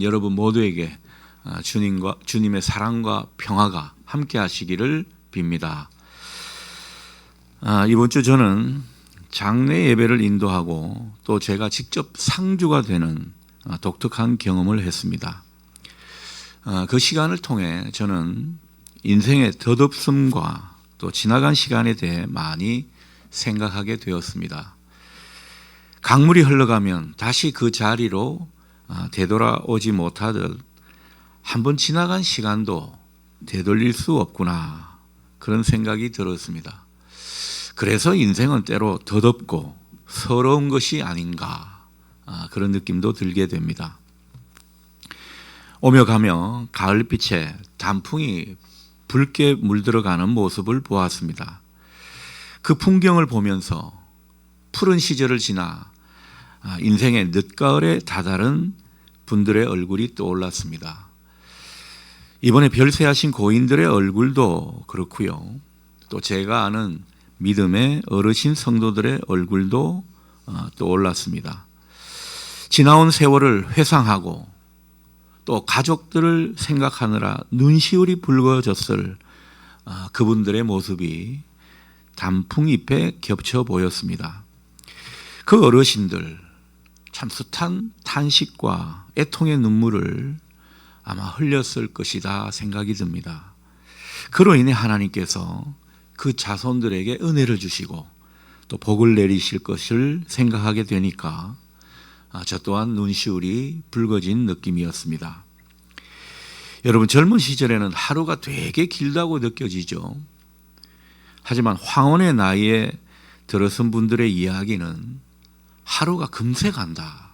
여러분 모두에게 주님의 사랑과 평화가 함께 하시기를 빕니다. 이번 주 저는 장례 예배를 인도하고 또 제가 직접 상주가 되는 독특한 경험을 했습니다. 그 시간을 통해 저는 인생의 덧없음과 또 지나간 시간에 대해 많이 생각하게 되었습니다. 강물이 흘러가면 다시 그 자리로 되돌아오지 못하듯 한번 지나간 시간도 되돌릴 수 없구나, 그런 생각이 들었습니다. 그래서 인생은 때로 덧없고 서러운 것이 아닌가, 그런 느낌도 들게 됩니다. 오며 가며 가을빛에 단풍이 붉게 물들어가는 모습을 보았습니다. 그 풍경을 보면서 푸른 시절을 지나 인생의 늦가을에 다다른 분들의 얼굴이 떠올랐습니다. 이번에 별세하신 고인들의 얼굴도 그렇고요. 또 제가 아는 믿음의 어르신 성도들의 얼굴도 떠올랐습니다. 지나온 세월을 회상하고 또 가족들을 생각하느라 눈시울이 붉어졌을 그분들의 모습이 단풍잎에 겹쳐 보였습니다. 그 어르신들 참 숱한 탄식과 애통의 눈물을 아마 흘렸을 것이다 생각이 듭니다. 그로 인해 하나님께서 그 자손들에게 은혜를 주시고 또 복을 내리실 것을 생각하게 되니까 저 또한 눈시울이 붉어진 느낌이었습니다. 여러분, 젊은 시절에는 하루가 되게 길다고 느껴지죠. 하지만 황혼의 나이에 들어선 분들의 이야기는 하루가 금세 간다,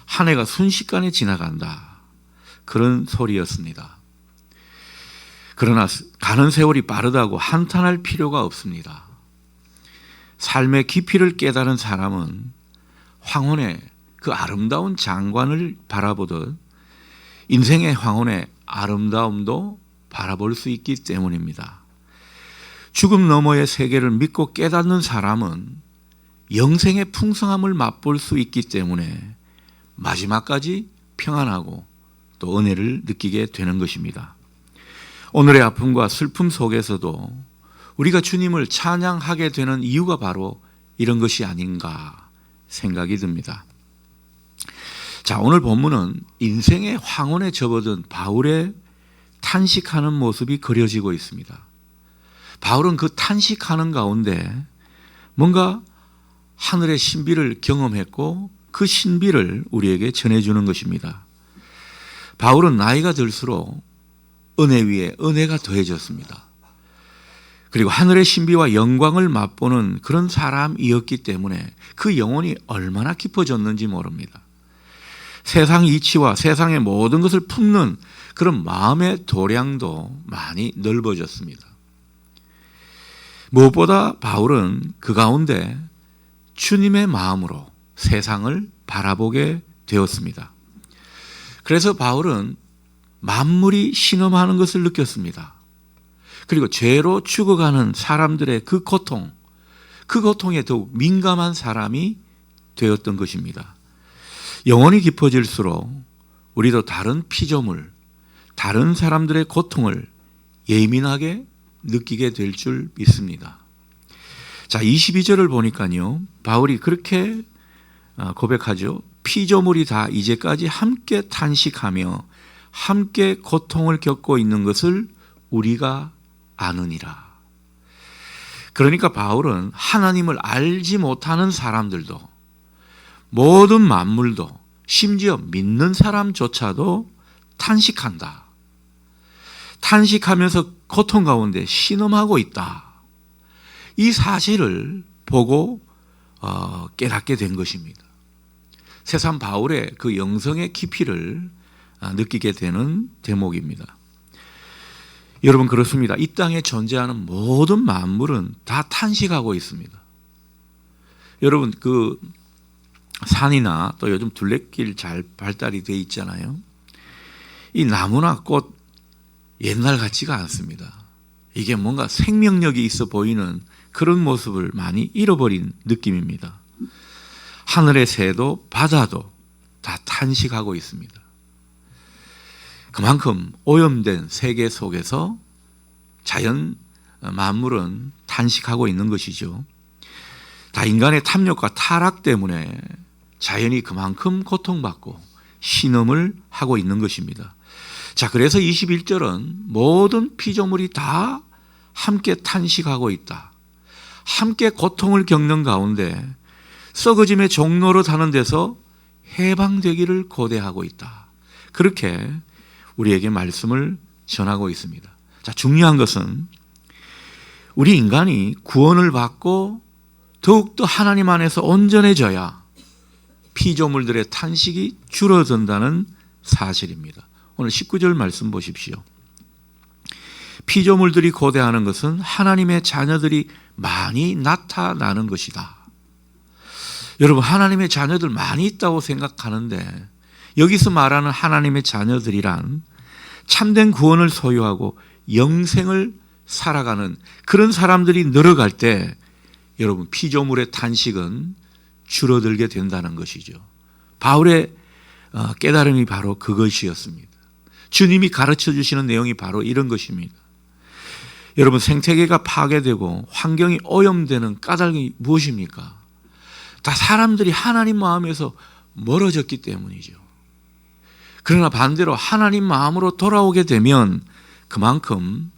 한 해가 순식간에 지나간다, 그런 소리였습니다. 그러나 가는 세월이 빠르다고 한탄할 필요가 없습니다. 삶의 깊이를 깨달은 사람은 황혼의 그 아름다운 장관을 바라보듯 인생의 황혼의 아름다움도 바라볼 수 있기 때문입니다. 죽음 너머의 세계를 믿고 깨닫는 사람은 영생의 풍성함을 맛볼 수 있기 때문에 마지막까지 평안하고 또 은혜를 느끼게 되는 것입니다. 오늘의 아픔과 슬픔 속에서도 우리가 주님을 찬양하게 되는 이유가 바로 이런 것이 아닌가 생각이 듭니다. 자, 오늘 본문은 인생의 황혼에 접어든 바울의 탄식하는 모습이 그려지고 있습니다. 바울은 그 탄식하는 가운데 뭔가 하늘의 신비를 경험했고 그 신비를 우리에게 전해주는 것입니다. 바울은 나이가 들수록 은혜 위에 은혜가 더해졌습니다. 그리고 하늘의 신비와 영광을 맛보는 그런 사람이었기 때문에 그 영혼이 얼마나 깊어졌는지 모릅니다. 세상 이치와 세상의 모든 것을 품는 그런 마음의 도량도 많이 넓어졌습니다. 무엇보다 바울은 그 가운데 주님의 마음으로 세상을 바라보게 되었습니다. 그래서 바울은 만물이 신음하는 것을 느꼈습니다. 그리고 죄로 죽어가는 사람들의 그 고통에 더욱 민감한 사람이 되었던 것입니다. 영혼이 깊어질수록 우리도 다른 피조물, 다른 사람들의 고통을 예민하게 느끼게 될 줄 믿습니다. 자, 22절을 보니까요, 바울이 그렇게 고백하죠. 피조물이 다 이제까지 함께 탄식하며 함께 고통을 겪고 있는 것을 우리가 아느니라. 그러니까 바울은 하나님을 알지 못하는 사람들도, 모든 만물도, 심지어 믿는 사람조차도 탄식한다, 탄식하면서 고통 가운데 신음하고 있다, 이 사실을 보고 깨닫게 된 것입니다. 새삼 바울의 그 영성의 깊이를 느끼게 되는 대목입니다. 여러분, 그렇습니다. 이 땅에 존재하는 모든 만물은 다 탄식하고 있습니다. 여러분, 그 산이나 또 요즘 둘레길 잘 발달이 되어 있잖아요. 이 나무나 꽃 옛날 같지가 않습니다. 이게 뭔가 생명력이 있어 보이는 그런 모습을 많이 잃어버린 느낌입니다. 하늘의 새도 바다도 다 탄식하고 있습니다. 그만큼 오염된 세계 속에서 자연 만물은 탄식하고 있는 것이죠. 다 인간의 탐욕과 타락 때문에 자연이 그만큼 고통받고 신음을 하고 있는 것입니다. 자, 그래서 21절은 모든 피조물이 다 함께 탄식하고 있다. 함께 고통을 겪는 가운데 썩어짐의 종로로 타는 데서 해방되기를 고대하고 있다. 그렇게 우리에게 말씀을 전하고 있습니다. 자, 중요한 것은 우리 인간이 구원을 받고 더욱더 하나님 안에서 온전해져야 피조물들의 탄식이 줄어든다는 사실입니다. 오늘 19절 말씀 보십시오. 피조물들이 고대하는 것은 하나님의 자녀들이 많이 나타나는 것이다. 여러분, 하나님의 자녀들 많이 있다고 생각하는데 여기서 말하는 하나님의 자녀들이란 참된 구원을 소유하고 영생을 살아가는 그런 사람들이 늘어갈 때 여러분, 피조물의 탄식은 줄어들게 된다는 것이죠. 바울의 깨달음이 바로 그것이었습니다. 주님이 가르쳐 주시는 내용이 바로 이런 것입니다. 여러분, 생태계가 파괴되고 환경이 오염되는 까닭이 무엇입니까? 다 사람들이 하나님 마음에서 멀어졌기 때문이죠. 그러나 반대로 하나님 마음으로 돌아오게 되면 그만큼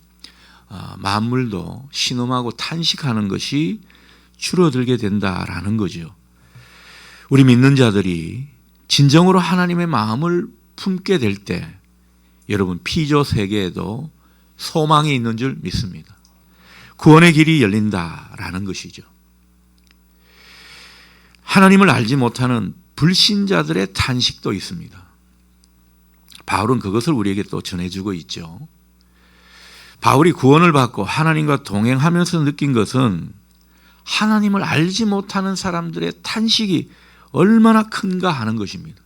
만물도 신음하고 탄식하는 것이 줄어들게 된다라는 거죠. 우리 믿는 자들이 진정으로 하나님의 마음을 품게 될 때 여러분, 피조 세계에도 소망이 있는 줄 믿습니다. 구원의 길이 열린다라는 것이죠. 하나님을 알지 못하는 불신자들의 탄식도 있습니다. 바울은 그것을 우리에게 또 전해주고 있죠. 바울이 구원을 받고 하나님과 동행하면서 느낀 것은 하나님을 알지 못하는 사람들의 탄식이 얼마나 큰가 하는 것입니다.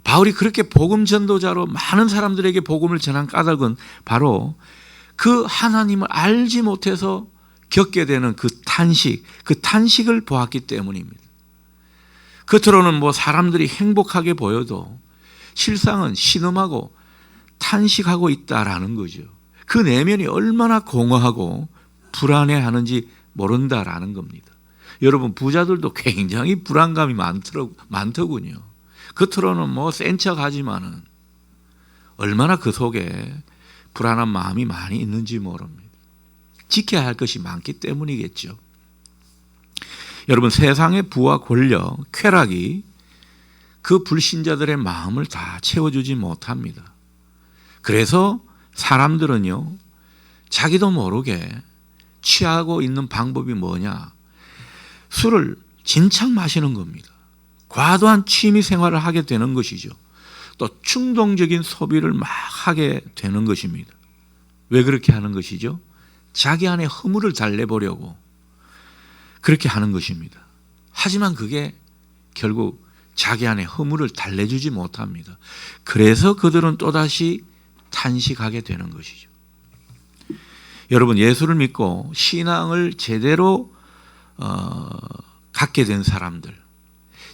바울이 그렇게 복음 전도자로 많은 사람들에게 복음을 전한 까닭은 바로 그 하나님을 알지 못해서 겪게 되는 그 탄식을 보았기 때문입니다. 겉으로는 사람들이 행복하게 보여도 실상은 신음하고 탄식하고 있다라는 거죠. 그 내면이 얼마나 공허하고 불안해하는지 모른다라는 겁니다. 여러분, 부자들도 굉장히 불안감이 많더군요. 겉으로는 센 척하지만은 얼마나 그 속에 불안한 마음이 많이 있는지 모릅니다. 지켜야 할 것이 많기 때문이겠죠. 여러분, 세상의 부와 권력, 쾌락이 그 불신자들의 마음을 다 채워주지 못합니다. 그래서 사람들은요, 자기도 모르게 취하고 있는 방법이 뭐냐? 술을 진창 마시는 겁니다. 과도한 취미 생활을 하게 되는 것이죠. 또 충동적인 소비를 막 하게 되는 것입니다. 왜 그렇게 하는 것이죠? 자기 안에 허물을 달래보려고 그렇게 하는 것입니다. 하지만 그게 결국 자기 안에 허물을 달래주지 못합니다. 그래서 그들은 또다시 탄식하게 되는 것이죠. 여러분, 예수를 믿고 신앙을 제대로 갖게 된 사람들,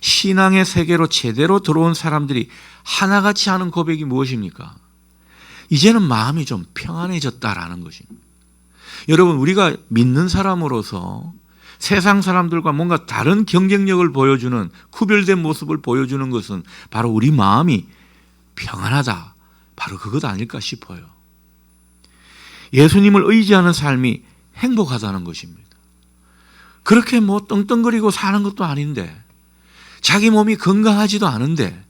신앙의 세계로 제대로 들어온 사람들이 하나같이 하는 고백이 무엇입니까? 이제는 마음이 좀 평안해졌다라는 것입니다. 여러분, 우리가 믿는 사람으로서 세상 사람들과 뭔가 다른 경쟁력을 보여주는, 구별된 모습을 보여주는 것은 바로 우리 마음이 평안하다, 바로 그것 아닐까 싶어요. 예수님을 의지하는 삶이 행복하다는 것입니다. 그렇게 떵떵거리고 사는 것도 아닌데, 자기 몸이 건강하지도 않은데,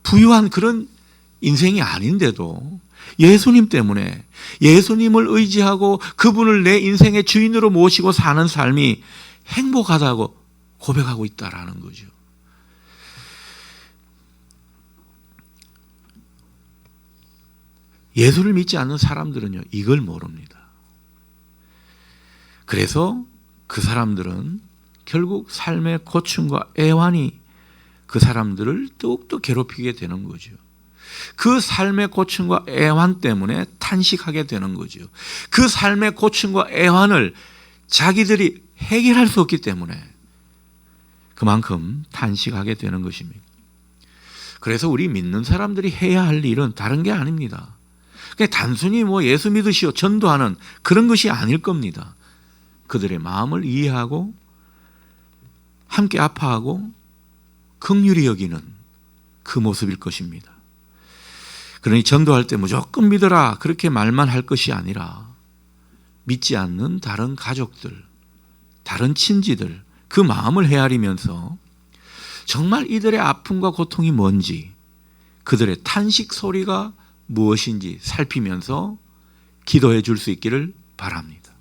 부유한 그런 인생이 아닌데도 예수님 때문에, 예수님을 의지하고 그분을 내 인생의 주인으로 모시고 사는 삶이 행복하다고 고백하고 있다라는 거죠. 예수를 믿지 않는 사람들은요, 이걸 모릅니다. 그래서 그 사람들은 결국 삶의 고충과 애환이 그 사람들을 더욱더 괴롭히게 되는 거죠. 그 삶의 고충과 애환 때문에 탄식하게 되는 거죠. 그 삶의 고충과 애환을 자기들이 해결할 수 없기 때문에 그만큼 탄식하게 되는 것입니다. 그래서 우리 믿는 사람들이 해야 할 일은 다른 게 아닙니다. 그냥 단순히 예수 믿으시오 전도하는 그런 것이 아닐 겁니다. 그들의 마음을 이해하고 함께 아파하고 긍휼히 여기는 그 모습일 것입니다. 그러니 전도할 때 무조건 믿어라 그렇게 말만 할 것이 아니라 믿지 않는 다른 가족들, 다른 친지들 그 마음을 헤아리면서 정말 이들의 아픔과 고통이 뭔지, 그들의 탄식 소리가 무엇인지 살피면서 기도해 줄 수 있기를 바랍니다.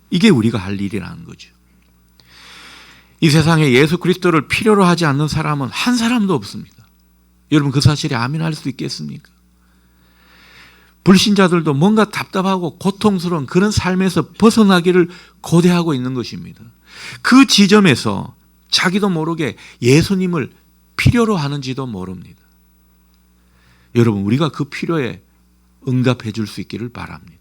이게 우리가 할 일이라는 거죠. 이 세상에 예수 그리스도를 필요로 하지 않는 사람은 한 사람도 없습니다. 여러분 그 사실에 아멘할 수 있겠습니까? 불신자들도 뭔가 답답하고 고통스러운 그런 삶에서 벗어나기를 고대하고 있는 것입니다. 그 지점에서 자기도 모르게 예수님을 필요로 하는지도 모릅니다. 여러분 우리가 그 필요에 응답해 줄 수 있기를 바랍니다.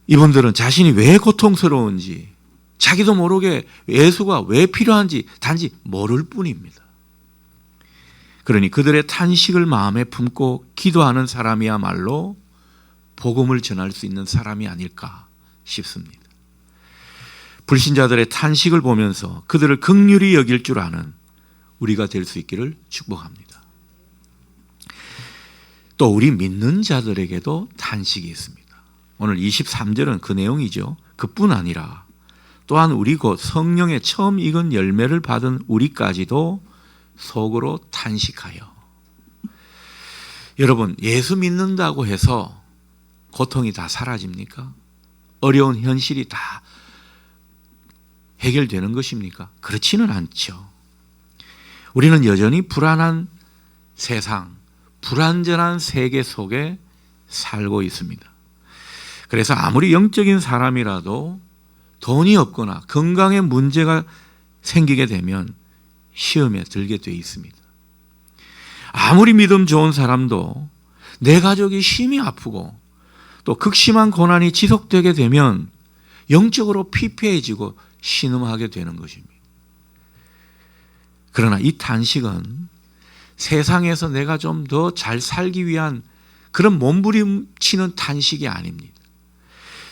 이분들은 자신이 왜 고통스러운지 자기도 모르게 예수가 왜 필요한지 단지 모를 뿐입니다. 그러니 그들의 탄식을 마음에 품고 기도하는 사람이야말로 복음을 전할 수 있는 사람이 아닐까 싶습니다. 불신자들의 탄식을 보면서 그들을 긍휼히 여길 줄 아는 우리가 될 수 있기를 축복합니다. 또 우리 믿는 자들에게도 탄식이 있습니다. 오늘 23절은 그 내용이죠. 그뿐 아니라 또한 우리 곧 성령의 처음 익은 열매를 받은 우리까지도 속으로 탄식하여. 여러분 예수 믿는다고 해서 고통이 다 사라집니까? 어려운 현실이 다 해결되는 것입니까? 그렇지는 않죠. 우리는 여전히 불안한 세상, 불완전한 세계 속에 살고 있습니다. 그래서 아무리 영적인 사람이라도 돈이 없거나 건강에 문제가 생기게 되면 시험에 들게 돼 있습니다. 아무리 믿음 좋은 사람도 내 가족이 심히 아프고 또 극심한 고난이 지속되게 되면 영적으로 피폐해지고 신음하게 되는 것입니다. 그러나 이 탄식은 세상에서 내가 좀 더 잘 살기 위한 그런 몸부림치는 탄식이 아닙니다.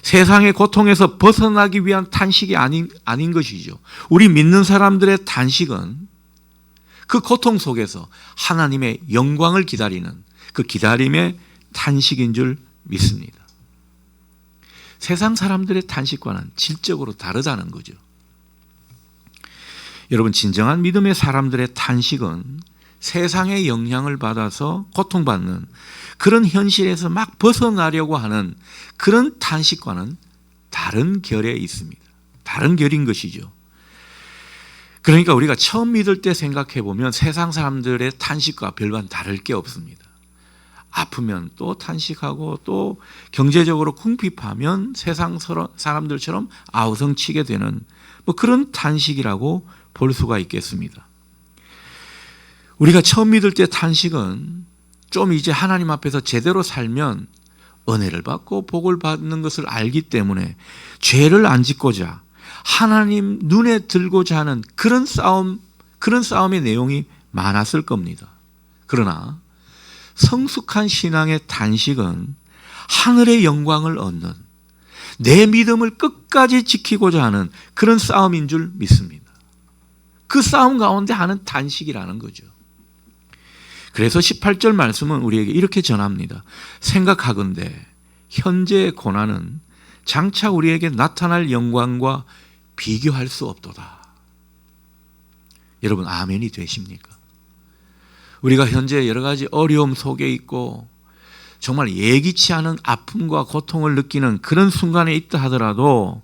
세상의 고통에서 벗어나기 위한 탄식이 아닌 것이죠. 우리 믿는 사람들의 탄식은 그 고통 속에서 하나님의 영광을 기다리는 그 기다림의 탄식인 줄 믿습니다. 세상 사람들의 탄식과는 질적으로 다르다는 거죠. 여러분 진정한 믿음의 사람들의 탄식은 세상의 영향을 받아서 고통받는 그런 현실에서 막 벗어나려고 하는 그런 탄식과는 다른 결에 있습니다. 다른 결인 것이죠. 그러니까 우리가 처음 믿을 때 생각해 보면 세상 사람들의 탄식과 별반 다를 게 없습니다. 아프면 또 탄식하고 또 경제적으로 궁핍하면 세상 사람들처럼 아우성치게 되는 그런 탄식이라고 볼 수가 있겠습니다. 우리가 처음 믿을 때 탄식은 좀 이제 하나님 앞에서 제대로 살면 은혜를 받고 복을 받는 것을 알기 때문에 죄를 안 짓고자 하나님 눈에 들고자 하는 그런 싸움의 내용이 많았을 겁니다. 그러나 성숙한 신앙의 탄식은 하늘의 영광을 얻는 내 믿음을 끝까지 지키고자 하는 그런 싸움인 줄 믿습니다. 그 싸움 가운데 하는 탄식이라는 거죠. 그래서 18절 말씀은 우리에게 이렇게 전합니다. 생각하건대 현재의 고난은 장차 우리에게 나타날 영광과 비교할 수 없도다. 여러분 아멘이 되십니까? 우리가 현재 여러 가지 어려움 속에 있고 정말 예기치 않은 아픔과 고통을 느끼는 그런 순간에 있다 하더라도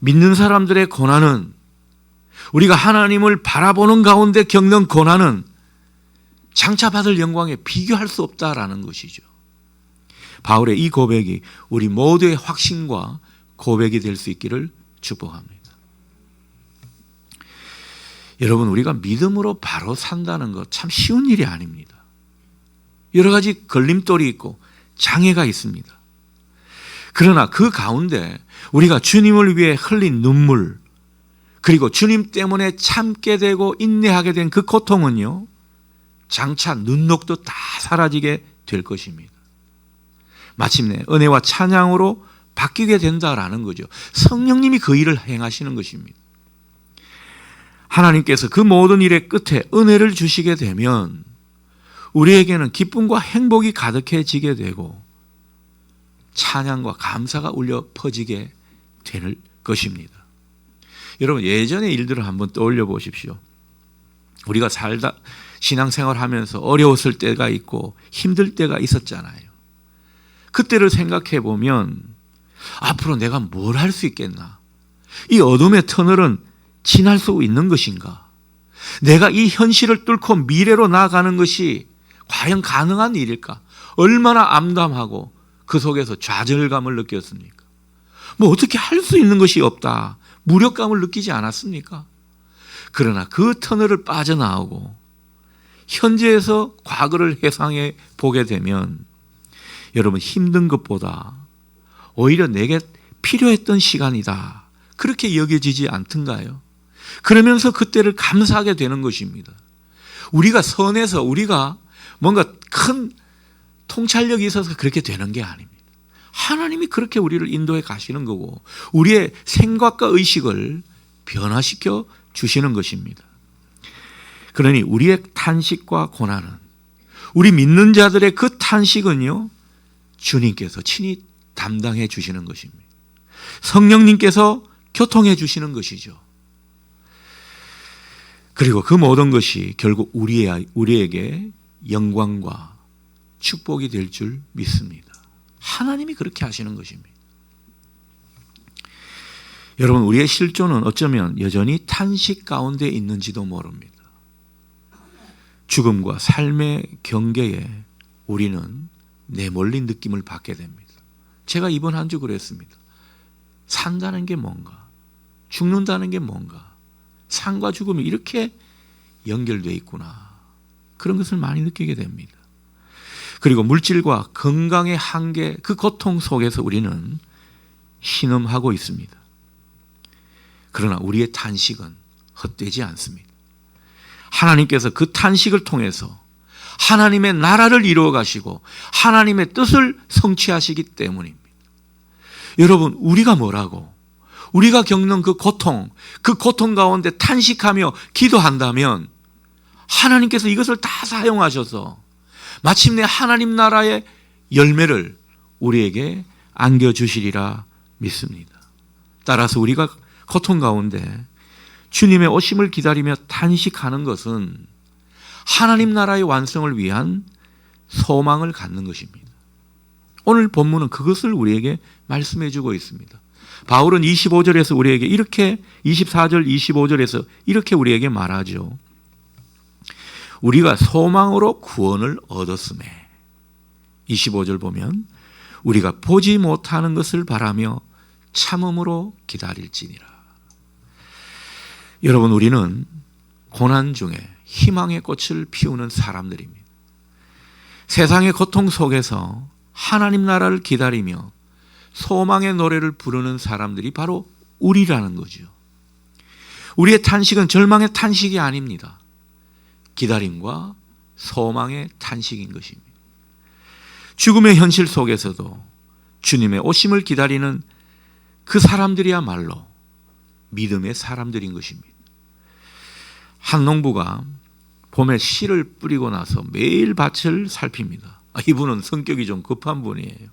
믿는 사람들의 고난은 우리가 하나님을 바라보는 가운데 겪는 고난은 장차 받을 영광에 비교할 수 없다라는 것이죠. 바울의 이 고백이 우리 모두의 확신과 고백이 될 수 있기를 축복합니다. 여러분 우리가 믿음으로 바로 산다는 것 참 쉬운 일이 아닙니다. 여러 가지 걸림돌이 있고 장애가 있습니다. 그러나 그 가운데 우리가 주님을 위해 흘린 눈물 그리고 주님 때문에 참게 되고 인내하게 된 그 고통은요 장차 눈녹도 다 사라지게 될 것입니다. 마침내 은혜와 찬양으로 바뀌게 된다라는 거죠. 성령님이 그 일을 행하시는 것입니다. 하나님께서 그 모든 일의 끝에 은혜를 주시게 되면 우리에게는 기쁨과 행복이 가득해지게 되고 찬양과 감사가 울려 퍼지게 될 것입니다. 여러분, 예전의 일들을 한번 떠올려 보십시오. 우리가 살다 신앙생활하면서 어려웠을 때가 있고 힘들 때가 있었잖아요. 그때를 생각해 보면 앞으로 내가 뭘 할 수 있겠나? 이 어둠의 터널은 지날 수 있는 것인가? 내가 이 현실을 뚫고 미래로 나아가는 것이 과연 가능한 일일까? 얼마나 암담하고 그 속에서 좌절감을 느꼈습니까? 뭐 어떻게 할 수 있는 것이 없다. 무력감을 느끼지 않았습니까? 그러나 그 터널을 빠져나오고 현재에서 과거를 회상해 보게 되면 여러분, 힘든 것보다 오히려 내게 필요했던 시간이다. 그렇게 여겨지지 않던가요? 그러면서 그때를 감사하게 되는 것입니다. 우리가 선해서 우리가 뭔가 큰 통찰력이 있어서 그렇게 되는 게 아닙니다. 하나님이 그렇게 우리를 인도해 가시는 거고 우리의 생각과 의식을 변화시켜 주시는 것입니다. 그러니 우리의 탄식과 고난은, 우리 믿는 자들의 그 탄식은요, 주님께서 친히 담당해 주시는 것입니다. 성령님께서 교통해 주시는 것이죠. 그리고 그 모든 것이 결국 우리에게 영광과 축복이 될 줄 믿습니다. 하나님이 그렇게 하시는 것입니다. 여러분, 우리의 실존은 어쩌면 여전히 탄식 가운데 있는지도 모릅니다. 죽음과 삶의 경계에 우리는 내몰린 느낌을 받게 됩니다. 제가 이번 한 주 그랬습니다. 산다는 게 뭔가, 죽는다는 게 뭔가, 삶과 죽음이 이렇게 연결되어 있구나. 그런 것을 많이 느끼게 됩니다. 그리고 물질과 건강의 한계, 그 고통 속에서 우리는 신음하고 있습니다. 그러나 우리의 탄식은 헛되지 않습니다. 하나님께서 그 탄식을 통해서 하나님의 나라를 이루어 가시고 하나님의 뜻을 성취하시기 때문입니다. 여러분, 우리가 뭐라고? 우리가 겪는 그 고통 가운데 탄식하며 기도한다면 하나님께서 이것을 다 사용하셔서 마침내 하나님 나라의 열매를 우리에게 안겨주시리라 믿습니다. 따라서 우리가 고통 가운데 주님의 오심을 기다리며 탄식하는 것은 하나님 나라의 완성을 위한 소망을 갖는 것입니다. 오늘 본문은 그것을 우리에게 말씀해 주고 있습니다. 바울은 25절에서 우리에게 이렇게, 24절 25절에서 이렇게 우리에게 말하죠. 우리가 소망으로 구원을 얻었음에, 25절 보면 우리가 보지 못하는 것을 바라며 참음으로 기다릴지니라. 여러분, 우리는 고난 중에 희망의 꽃을 피우는 사람들입니다. 세상의 고통 속에서 하나님 나라를 기다리며 소망의 노래를 부르는 사람들이 바로 우리라는 거죠. 우리의 탄식은 절망의 탄식이 아닙니다. 기다림과 소망의 탄식인 것입니다. 죽음의 현실 속에서도 주님의 오심을 기다리는 그 사람들이야말로 믿음의 사람들인 것입니다. 한 농부가 봄에 씨를 뿌리고 나서 매일 밭을 살핍니다. 이분은 성격이 좀 급한 분이에요.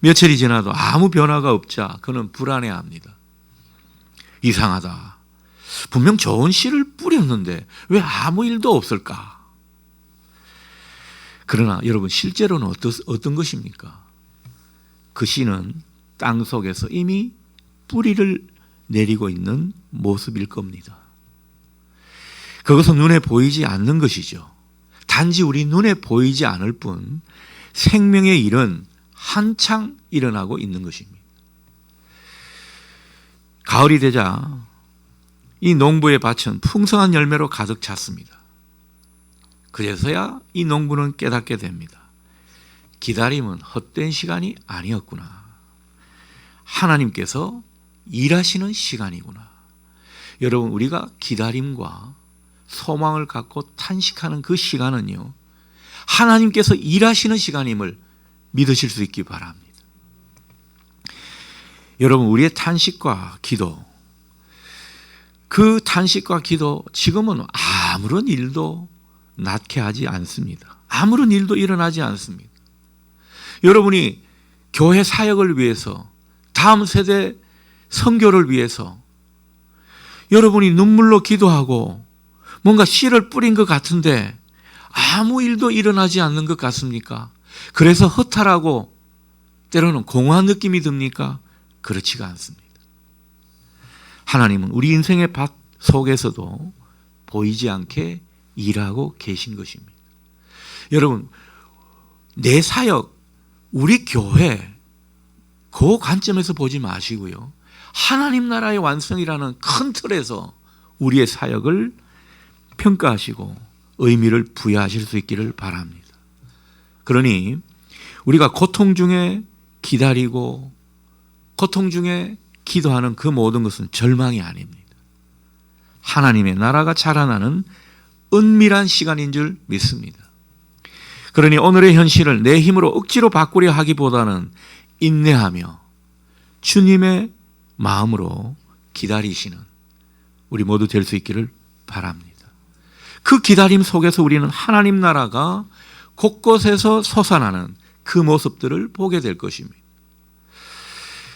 며칠이 지나도 아무 변화가 없자 그는 불안해합니다. 이상하다. 분명 좋은 씨를 뿌렸는데 왜 아무 일도 없을까? 그러나 여러분, 실제로는 어떤 것입니까? 그 씨는 땅 속에서 이미 뿌리를 내리고 있는 모습일 겁니다. 그것은 눈에 보이지 않는 것이죠. 단지 우리 눈에 보이지 않을 뿐 생명의 일은 한창 일어나고 있는 것입니다. 가을이 되자 이 농부의 밭은 풍성한 열매로 가득 찼습니다. 그래서야 이 농부는 깨닫게 됩니다. 기다림은 헛된 시간이 아니었구나. 하나님께서 일하시는 시간이구나. 여러분, 우리가 기다림과 소망을 갖고 탄식하는 그 시간은요, 하나님께서 일하시는 시간임을 믿으실 수 있기 바랍니다. 여러분, 우리의 탄식과 기도, 그 탄식과 기도 지금은 아무런 일도 낫게 하지 않습니다. 아무런 일도 일어나지 않습니다. 여러분이 교회 사역을 위해서, 다음 세대 선교를 위해서 여러분이 눈물로 기도하고 뭔가 씨를 뿌린 것 같은데 아무 일도 일어나지 않는 것 같습니까? 그래서 허탈하고 때로는 공허한 느낌이 듭니까? 그렇지가 않습니다. 하나님은 우리 인생의 밭 속에서도 보이지 않게 일하고 계신 것입니다. 여러분, 내 사역, 우리 교회, 그 관점에서 보지 마시고요, 하나님 나라의 완성이라는 큰 틀에서 우리의 사역을 평가하시고 의미를 부여하실 수 있기를 바랍니다. 그러니 우리가 고통 중에 기다리고 고통 중에 기도하는 그 모든 것은 절망이 아닙니다. 하나님의 나라가 자라나는 은밀한 시간인 줄 믿습니다. 그러니 오늘의 현실을 내 힘으로 억지로 바꾸려 하기보다는 인내하며 주님의 마음으로 기다리시는 우리 모두 될 수 있기를 바랍니다. 그 기다림 속에서 우리는 하나님 나라가 곳곳에서 솟아나는 그 모습들을 보게 될 것입니다.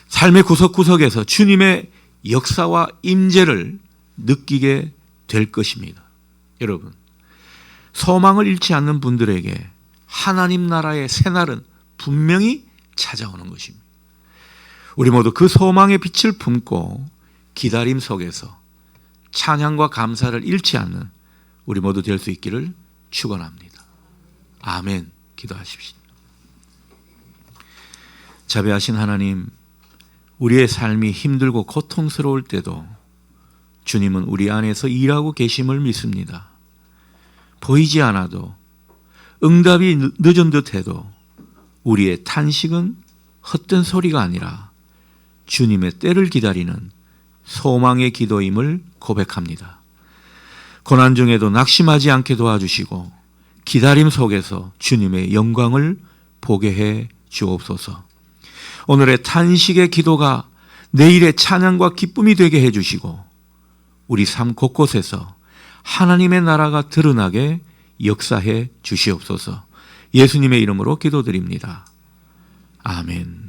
삶의 구석구석에서 주님의 역사와 임재를 느끼게 될 것입니다. 여러분, 소망을 잃지 않는 분들에게 하나님 나라의 새날은 분명히 찾아오는 것입니다. 우리 모두 그 소망의 빛을 품고 기다림 속에서 찬양과 감사를 잃지 않는 우리 모두 될 수 있기를 축원합니다. 아멘. 기도하십시오. 자비하신 하나님, 우리의 삶이 힘들고 고통스러울 때도 주님은 우리 안에서 일하고 계심을 믿습니다. 보이지 않아도, 응답이 늦은 듯해도 우리의 탄식은 헛된 소리가 아니라 주님의 때를 기다리는 소망의 기도임을 고백합니다. 고난 중에도 낙심하지 않게 도와주시고 기다림 속에서 주님의 영광을 보게 해 주옵소서. 오늘의 탄식의 기도가 내일의 찬양과 기쁨이 되게 해 주시고 우리 삶 곳곳에서 하나님의 나라가 드러나게 역사해 주시옵소서. 예수님의 이름으로 기도드립니다. 아멘.